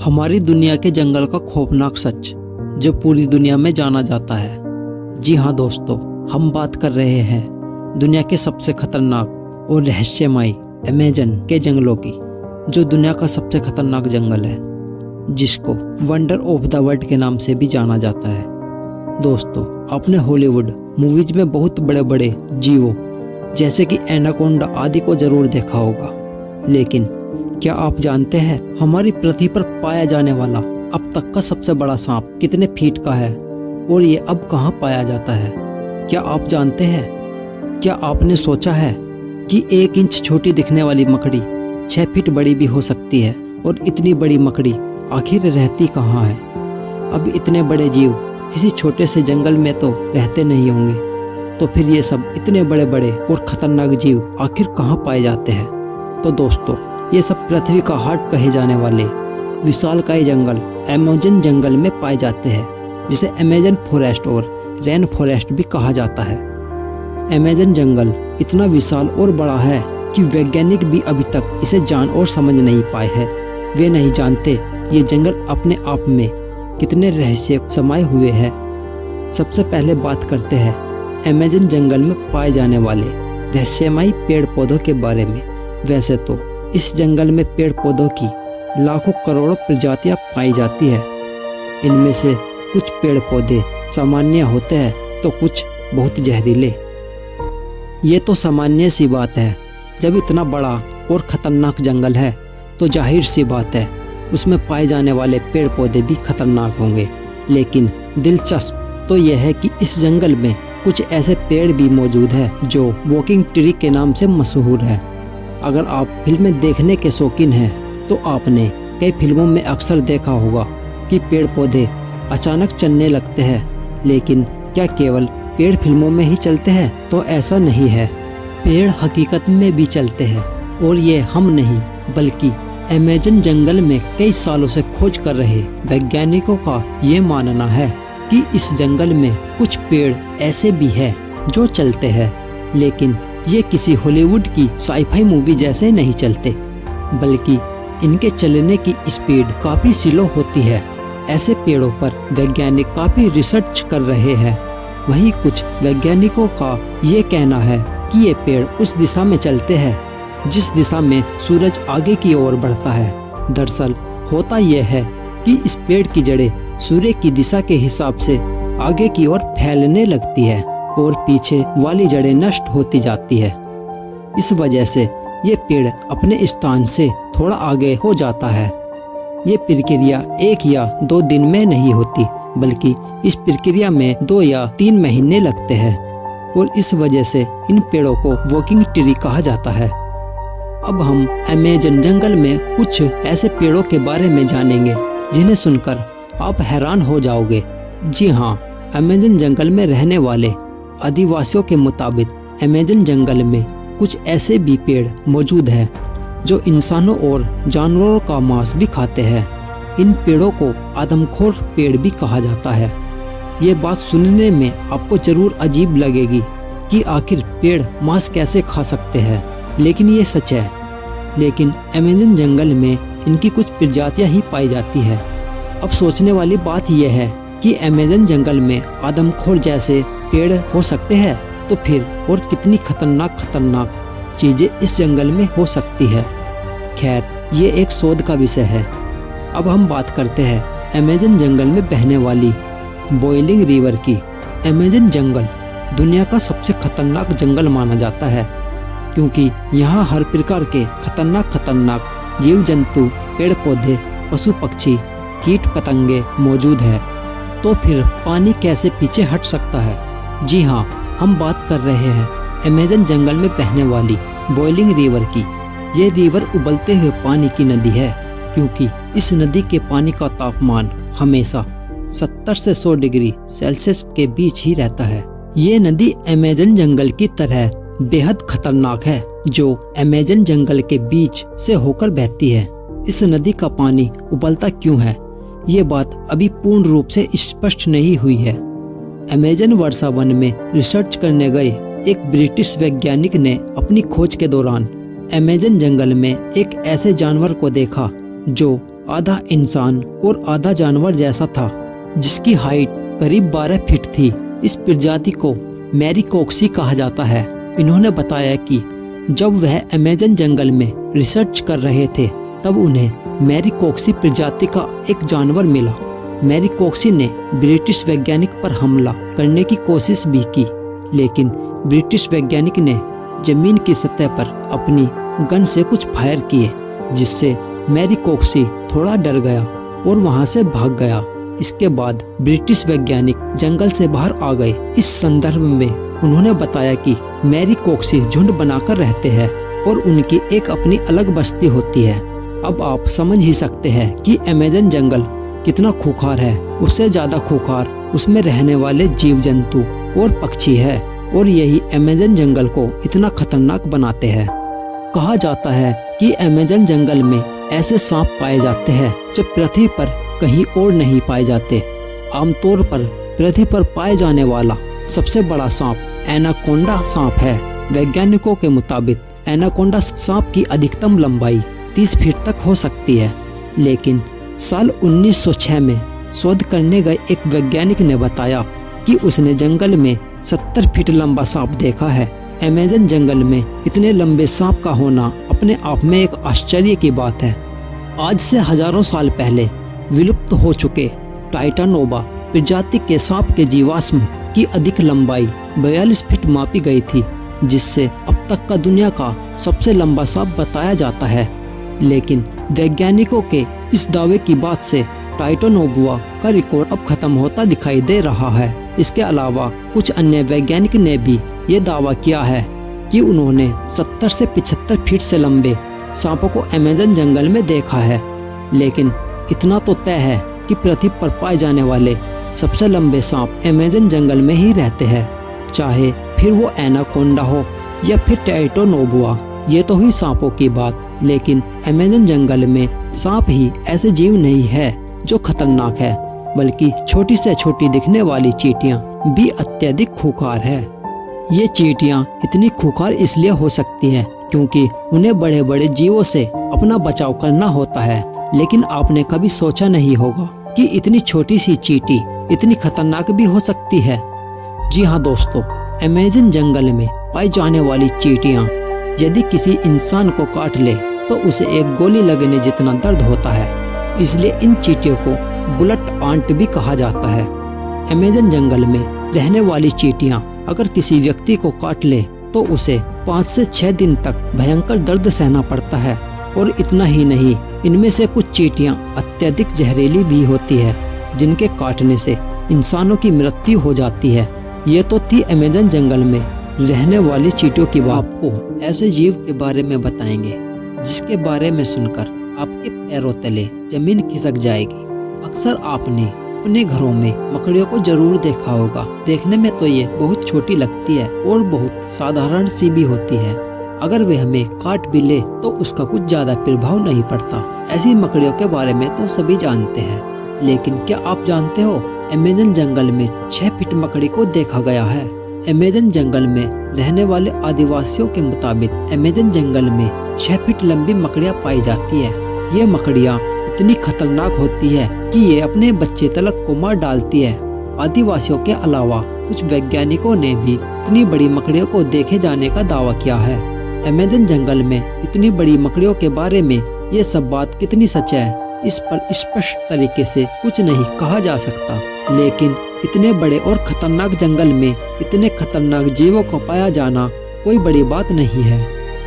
हमारी दुनिया के जंगल का खौफनाक सच जो पूरी दुनिया में जाना जाता है। जी हाँ दोस्तों, हम बात कर रहे हैं दुनिया के सबसे खतरनाक और रहस्यमयी अमेज़न के जंगलों की, जो दुनिया का सबसे खतरनाक जंगल है, जिसको वंडर ऑफ द वर्ल्ड के नाम से भी जाना जाता है। दोस्तों, आपने हॉलीवुड मूवीज में बहुत बड़े बड़े जीवों जैसे कि एनाकोंडा आदि को जरूर देखा होगा, लेकिन क्या आप जानते हैं हमारी पृथ्वी पर पाया जाने वाला अब तक का सबसे बड़ा सांप कितने फीट का है और ये अब कहाँ पाया जाता है? क्या आप जानते हैं? क्या आपने सोचा है कि 1 इंच छोटी दिखने वाली मकड़ी 6 फीट बड़ी भी हो सकती है? और इतनी बड़ी मकड़ी आखिर रहती कहाँ है? अब इतने बड़े जीव किसी छोटे से जंगल में तो रहते नहीं होंगे, तो फिर ये सब इतने बड़े बड़े और खतरनाक जीव आखिर कहाँ पाए जाते हैं? तो दोस्तों, ये सब पृथ्वी का हार्ट कहे जाने वाले विशालकाय जंगल अमेज़न जंगल में पाए जाते हैं, जिसे अमेज़न फॉरेस्ट और रेन फॉरेस्ट भी कहा जाता है। अमेज़न जंगल इतना विशाल और बड़ा है कि वैज्ञानिक भी अभी तक इसे जान और समझ नहीं पाए हैं। वे नहीं जानते ये जंगल अपने आप में कितने रहस्य समाये हुए हैं। सबसे पहले बात करते हैं अमेज़न जंगल में पाए जाने वाले रहस्यमयी पेड़ पौधों के बारे में। वैसे तो इस जंगल में पेड़ पौधों की लाखों करोड़ों प्रजातियां पाई जाती है। इनमें से कुछ पेड़ पौधे सामान्य होते हैं तो कुछ बहुत जहरीले। ये तो सामान्य सी बात है, जब इतना बड़ा और खतरनाक जंगल है तो जाहिर सी बात है उसमें पाए जाने वाले पेड़ पौधे भी खतरनाक होंगे। लेकिन दिलचस्प तो यह है कि इस जंगल में कुछ ऐसे पेड़ भी मौजूद हैं जो वॉकिंग ट्री के नाम से मशहूर है। अगर आप फिल्में देखने के शौकीन हैं तो आपने कई फिल्मों में अक्सर देखा होगा कि पेड़ पौधे अचानक चलने लगते हैं, लेकिन क्या केवल पेड़ फिल्मों में ही चलते हैं? तो ऐसा नहीं है। पेड़ हकीकत में भी चलते हैं, और ये हम नहीं बल्कि अमेज़न जंगल में कई सालों से खोज कर रहे वैज्ञानिकों का ये मानना है कि इस जंगल में कुछ पेड़ ऐसे भी हैं जो चलते हैं, लेकिन ये किसी हॉलीवुड की साई-फाई मूवी जैसे नहीं चलते, बल्कि इनके चलने की स्पीड काफी स्लो होती है। ऐसे पेड़ों पर वैज्ञानिक काफी रिसर्च कर रहे हैं। वहीं कुछ वैज्ञानिकों का ये कहना है कि ये पेड़ उस दिशा में चलते हैं जिस दिशा में सूरज आगे की ओर बढ़ता है। दरअसल होता यह है कि इस पेड़ की जड़ें सूर्य की दिशा के हिसाब से आगे की ओर फैलने लगती है और पीछे वाली जड़ें नष्ट होती जाती है। इस वजह से ये पेड़ अपने स्थान से थोड़ा आगे हो जाता है। ये प्रक्रिया 1 या 2 दिन में नहीं होती, बल्कि इस प्रक्रिया में 2 या 3 महीने लगते हैं, और इस वजह से इन पेड़ों को वॉकिंग ट्री कहा जाता है। अब हम अमेज़न जंगल में कुछ ऐसे पेड़ों के बारे में जानेंगे जिन्हें सुनकर आप हैरान हो जाओगे। जी हाँ, अमेज़न जंगल में रहने वाले आदिवासियों के मुताबिक अमेज़न जंगल में कुछ ऐसे भी पेड़ मौजूद हैं जो इंसानों और जानवरों का मांस भी खाते हैं। इन पेड़ों को आदमखोर पेड़ भी कहा जाता है। ये बात सुनने में आपको जरूर अजीब लगेगी कि आखिर पेड़ मांस कैसे खा सकते हैं, लेकिन ये सच है। लेकिन अमेज़न जंगल में इनकी कुछ प्रजातियां ही पाई जाती है। अब सोचने वाली बात यह है कि अमेज़न जंगल में आदमखोर जैसे पेड़ हो सकते हैं, तो फिर और कितनी खतरनाक चीजें इस जंगल में हो सकती है। खैर, ये एक शोध का विषय है। अब हम बात करते हैं अमेज़न जंगल में बहने वाली बॉइलिंग रिवर की। अमेज़न जंगल दुनिया का सबसे खतरनाक जंगल माना जाता है, क्योंकि यहाँ हर प्रकार के खतरनाक जीव जंतु, पेड़ पौधे, पशु पक्षी, कीट पतंगे मौजूद है। तो फिर पानी कैसे पीछे हट सकता है? जी हाँ, हम बात कर रहे हैं अमेज़न जंगल में बहने वाली बॉइलिंग रिवर की। ये रिवर उबलते हुए पानी की नदी है, क्योंकि इस नदी के पानी का तापमान हमेशा 70 से 100 डिग्री सेल्सियस के बीच ही रहता है। ये नदी अमेज़न जंगल की तरह बेहद खतरनाक है, जो अमेज़न जंगल के बीच से होकर बहती है। इस नदी का पानी उबलता क्यों है, ये बात अभी पूर्ण रूप से स्पष्ट नहीं हुई है। अमेज़न वर्षा वन में रिसर्च करने गए एक ब्रिटिश वैज्ञानिक ने अपनी खोज के दौरान अमेज़न जंगल में एक ऐसे जानवर को देखा जो आधा इंसान और आधा जानवर जैसा था, जिसकी हाइट करीब 12 फीट थी। इस प्रजाति को मैरीकोक्सी कहा जाता है। इन्होंने बताया कि जब वह अमेज़न जंगल में रिसर्च कर रहे थे तब उन्हें मैरीकोक्सी प्रजाति का एक जानवर मिला। मैरीकोक्सी ने ब्रिटिश वैज्ञानिक पर हमला करने की कोशिश भी की, लेकिन ब्रिटिश वैज्ञानिक ने जमीन की सतह पर अपनी गन से कुछ फायर किए, जिससे मैरीकोक्सी थोड़ा डर गया और वहां से भाग गया। इसके बाद ब्रिटिश वैज्ञानिक जंगल से बाहर आ गए। इस संदर्भ में उन्होंने बताया कि मैरीकोक्सी झुंड बनाकर रहते हैं और उनकी एक अपनी अलग बस्ती होती है। अब आप समझ ही सकते हैं कि अमेज़न जंगल कितना खूंखार है। उससे ज्यादा खूंखार उसमें रहने वाले जीव जंतु और पक्षी है, और यही अमेज़न जंगल को इतना खतरनाक बनाते हैं। कहा जाता है कि अमेज़न जंगल में ऐसे सांप पाए जाते हैं जो पृथ्वी पर कहीं और नहीं पाए जाते। आमतौर पर पृथ्वी पर पाए जाने वाला सबसे बड़ा सांप एनाकोंडा सांप है। वैज्ञानिकों के मुताबिक एनाकोंडा सांप की अधिकतम लंबाई 30 फीट तक हो सकती है, लेकिन साल 1906 में शोध करने गए एक वैज्ञानिक ने बताया कि उसने जंगल में 70 फीट लंबा सांप देखा है। अमेज़न जंगल में इतने लंबे सांप का होना अपने आप में एक आश्चर्य की बात है। आज से हजारों साल पहले विलुप्त हो चुके टाइटानोबा प्रजाति के सांप के जीवाश्म की अधिक लंबाई 42 फीट मापी गई थी, जिससे अब तक का दुनिया का सबसे लंबा सांप बताया जाता है। लेकिन वैज्ञानिकों के इस दावे की बात से टाइटानोबा का रिकॉर्ड अब खत्म होता दिखाई दे रहा है। इसके अलावा कुछ अन्य वैज्ञानिक ने भी ये दावा किया है कि उन्होंने 70 से 75 फीट से लंबे सांपों को अमेज़न जंगल में देखा है। लेकिन इतना तो तय है कि पृथ्वी पर पाए जाने वाले सबसे लंबे सांप अमेज़न जंगल में ही रहते हैं, चाहे फिर वो एनाकोंडा हो या फिर टाइटानोबा। ये तो हुई सांपों की बात, लेकिन अमेज़न जंगल में सांप ही ऐसे जीव नहीं है जो खतरनाक है, बल्कि छोटी से छोटी दिखने वाली चींटियां भी अत्यधिक खूंखार है। ये चींटियां इतनी खूंखार इसलिए हो सकती है क्योंकि उन्हें बड़े बड़े जीवों से अपना बचाव करना होता है। लेकिन आपने कभी सोचा नहीं होगा कि इतनी छोटी सी चींटी इतनी खतरनाक भी हो सकती है। जी हाँ दोस्तों, अमेज़न जंगल में पाई जाने वाली चींटियां यदि किसी इंसान को काट ले तो उसे एक गोली लगने जितना दर्द होता है। इसलिए इन चींटियों को बुलेट आंट भी कहा जाता है। अमेज़न जंगल में रहने वाली चींटियां अगर किसी व्यक्ति को काट ले तो उसे 5 से 6 दिन तक भयंकर दर्द सहना पड़ता है। और इतना ही नहीं, इनमें से कुछ चींटियां अत्यधिक जहरीली भी होती है, जिनके काटने से इंसानों की मृत्यु हो जाती है। ये तो थी अमेज़न जंगल में रहने वाली चींटियों की बात। आपको ऐसे जीव के बारे में बताएंगे जिसके बारे में सुनकर आपके पैरों तले जमीन खिसक जाएगी। अक्सर आपने अपने घरों में मकड़ियों को जरूर देखा होगा। देखने में तो ये बहुत छोटी लगती है और बहुत साधारण सी भी होती है। अगर वे हमें काट भी ले तो उसका कुछ ज्यादा प्रभाव नहीं पड़ता। ऐसी मकड़ियों के बारे में तो सभी जानते हैं, लेकिन क्या आप जानते हो अमेज़न जंगल में 6 फीट मकड़ी को देखा गया है। अमेज़न जंगल में रहने वाले आदिवासियों के मुताबिक अमेज़न जंगल में 6 फीट लंबी मकड़ियाँ पाई जाती है। ये मकड़ियाँ इतनी खतरनाक होती है कि ये अपने बच्चे तलक को मार डालती है। आदिवासियों के अलावा कुछ वैज्ञानिकों ने भी इतनी बड़ी मकड़ियों को देखे जाने का दावा किया है। अमेज़न जंगल में इतनी बड़ी मकड़ियों के बारे में ये सब बात कितनी सच है, इस पर स्पष्ट तरीके से कुछ नहीं कहा जा सकता। लेकिन इतने बड़े और खतरनाक जंगल में इतने खतरनाक जीवों को पाया जाना कोई बड़ी बात नहीं है।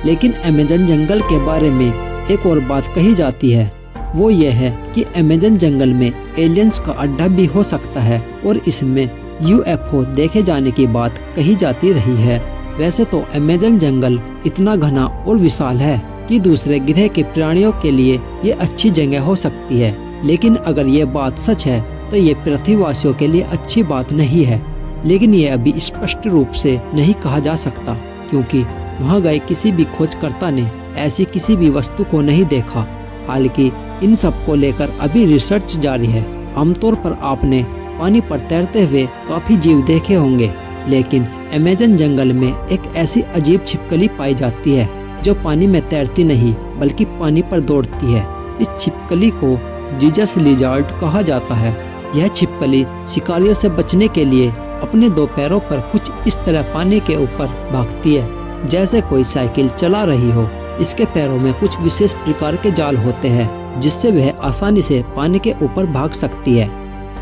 लेकिन अमेज़न जंगल के बारे में एक और बात कही जाती है, वो ये है कि अमेज़न जंगल में एलियंस का अड्डा भी हो सकता है और इसमें UFO देखे जाने की बात कही जाती रही है। वैसे तो अमेज़न जंगल इतना घना और विशाल है कि दूसरे गिरह के प्राणियों के लिए ये अच्छी जगह हो सकती है। लेकिन अगर ये बात सच है तो ये पृथ्वीवासियों के लिए अच्छी बात नहीं है। लेकिन ये अभी स्पष्ट रूप से नहीं कहा जा सकता, क्योंकि वहाँ गए किसी भी खोजकर्ता ने ऐसी किसी भी वस्तु को नहीं देखा। हालांकि इन सब को लेकर अभी रिसर्च जारी है। आमतौर पर आपने पानी पर तैरते हुए काफी जीव देखे होंगे, लेकिन अमेज़न जंगल में एक ऐसी अजीब छिपकली पाई जाती है जो पानी में तैरती नहीं बल्कि पानी पर दौड़ती है। इस छिपकली को जीसस लिजार्ड कहा जाता है। यह छिपकली शिकारियों से बचने के लिए अपने दो पैरों पर कुछ इस तरह पानी के ऊपर भागती है जैसे कोई साइकिल चला रही हो। इसके पैरों में कुछ विशेष प्रकार के जाल होते हैं जिससे वह आसानी से पानी के ऊपर भाग सकती है।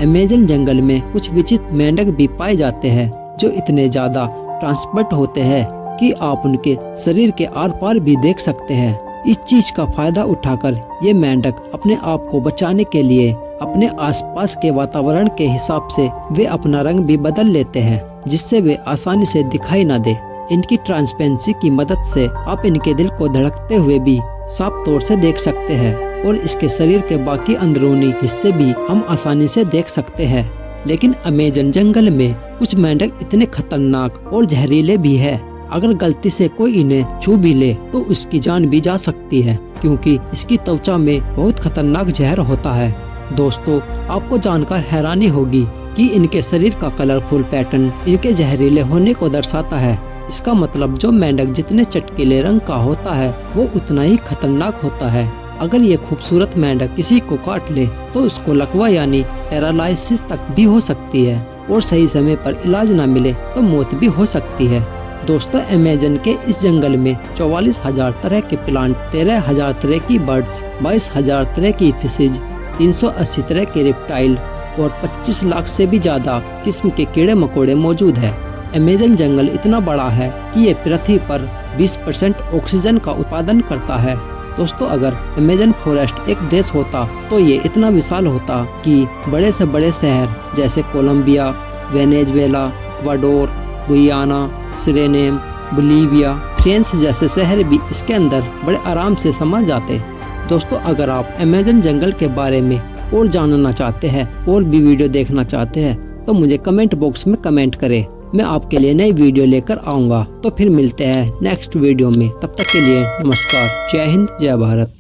अमेज़न जंगल में कुछ विचित्र मेंढक भी पाए जाते हैं जो इतने ज्यादा ट्रांसपर्ट होते हैं कि आप उनके शरीर के आर पार भी देख सकते हैं। इस चीज का फायदा उठाकर ये मेंढक अपने आप को बचाने के लिए अपने आसपास के वातावरण के हिसाब से वे अपना रंग भी बदल लेते हैं जिससे वे आसानी से दिखाई न दे। इनकी ट्रांसपेरेंसी की मदद से आप इनके दिल को धड़कते हुए भी साफ तौर से देख सकते हैं और इसके शरीर के बाकी अंदरूनी हिस्से भी हम आसानी से देख सकते हैं। लेकिन अमेज़न जंगल में कुछ मेंढक इतने खतरनाक और जहरीले भी है, अगर गलती से कोई इन्हें छू भी ले तो उसकी जान भी जा सकती है क्योंकि इसकी त्वचा में बहुत खतरनाक जहर होता है। दोस्तों, आपको जानकर हैरानी होगी कि इनके शरीर का कलरफुल पैटर्न इनके जहरीले होने को दर्शाता है। इसका मतलब जो मेंढक जितने चटकीले रंग का होता है वो उतना ही खतरनाक होता है। अगर ये खूबसूरत मेंढक किसी को काट ले तो उसको लकवा यानी पैरालाइसिस तक भी हो सकती है और सही समय पर इलाज न मिले तो मौत भी हो सकती है। दोस्तों, अमेज़न के इस जंगल में 44,000 तरह के प्लांट, 13,000 तरह की बर्ड्स, 22,000 तरह की फिशेज, 380 तरह के रेप्टाइल और 25 लाख से भी ज्यादा किस्म के कीड़े मकोड़े मौजूद है। अमेज़न जंगल इतना बड़ा है कि ये पृथ्वी पर 20% ऑक्सीजन का उत्पादन करता है। दोस्तों, अगर अमेज़न फॉरेस्ट एक देश होता तो ये इतना विशाल होता कि बड़े से बड़े शहर जैसे Colombia, Venezuela, Ecuador, Guyana, Suriname, Bolivia, France जैसे शहर भी इसके अंदर बड़े आराम से समा जाते। दोस्तों, अगर आप अमेज़न जंगल के बारे में और जानना चाहते हैं और भी वीडियो देखना चाहते हैं तो मुझे कमेंट बॉक्स में कमेंट करें। मैं आपके लिए नई वीडियो लेकर आऊँगा। तो फिर मिलते हैं नेक्स्ट वीडियो में। तब तक के लिए नमस्कार। जय हिंद, जय भारत।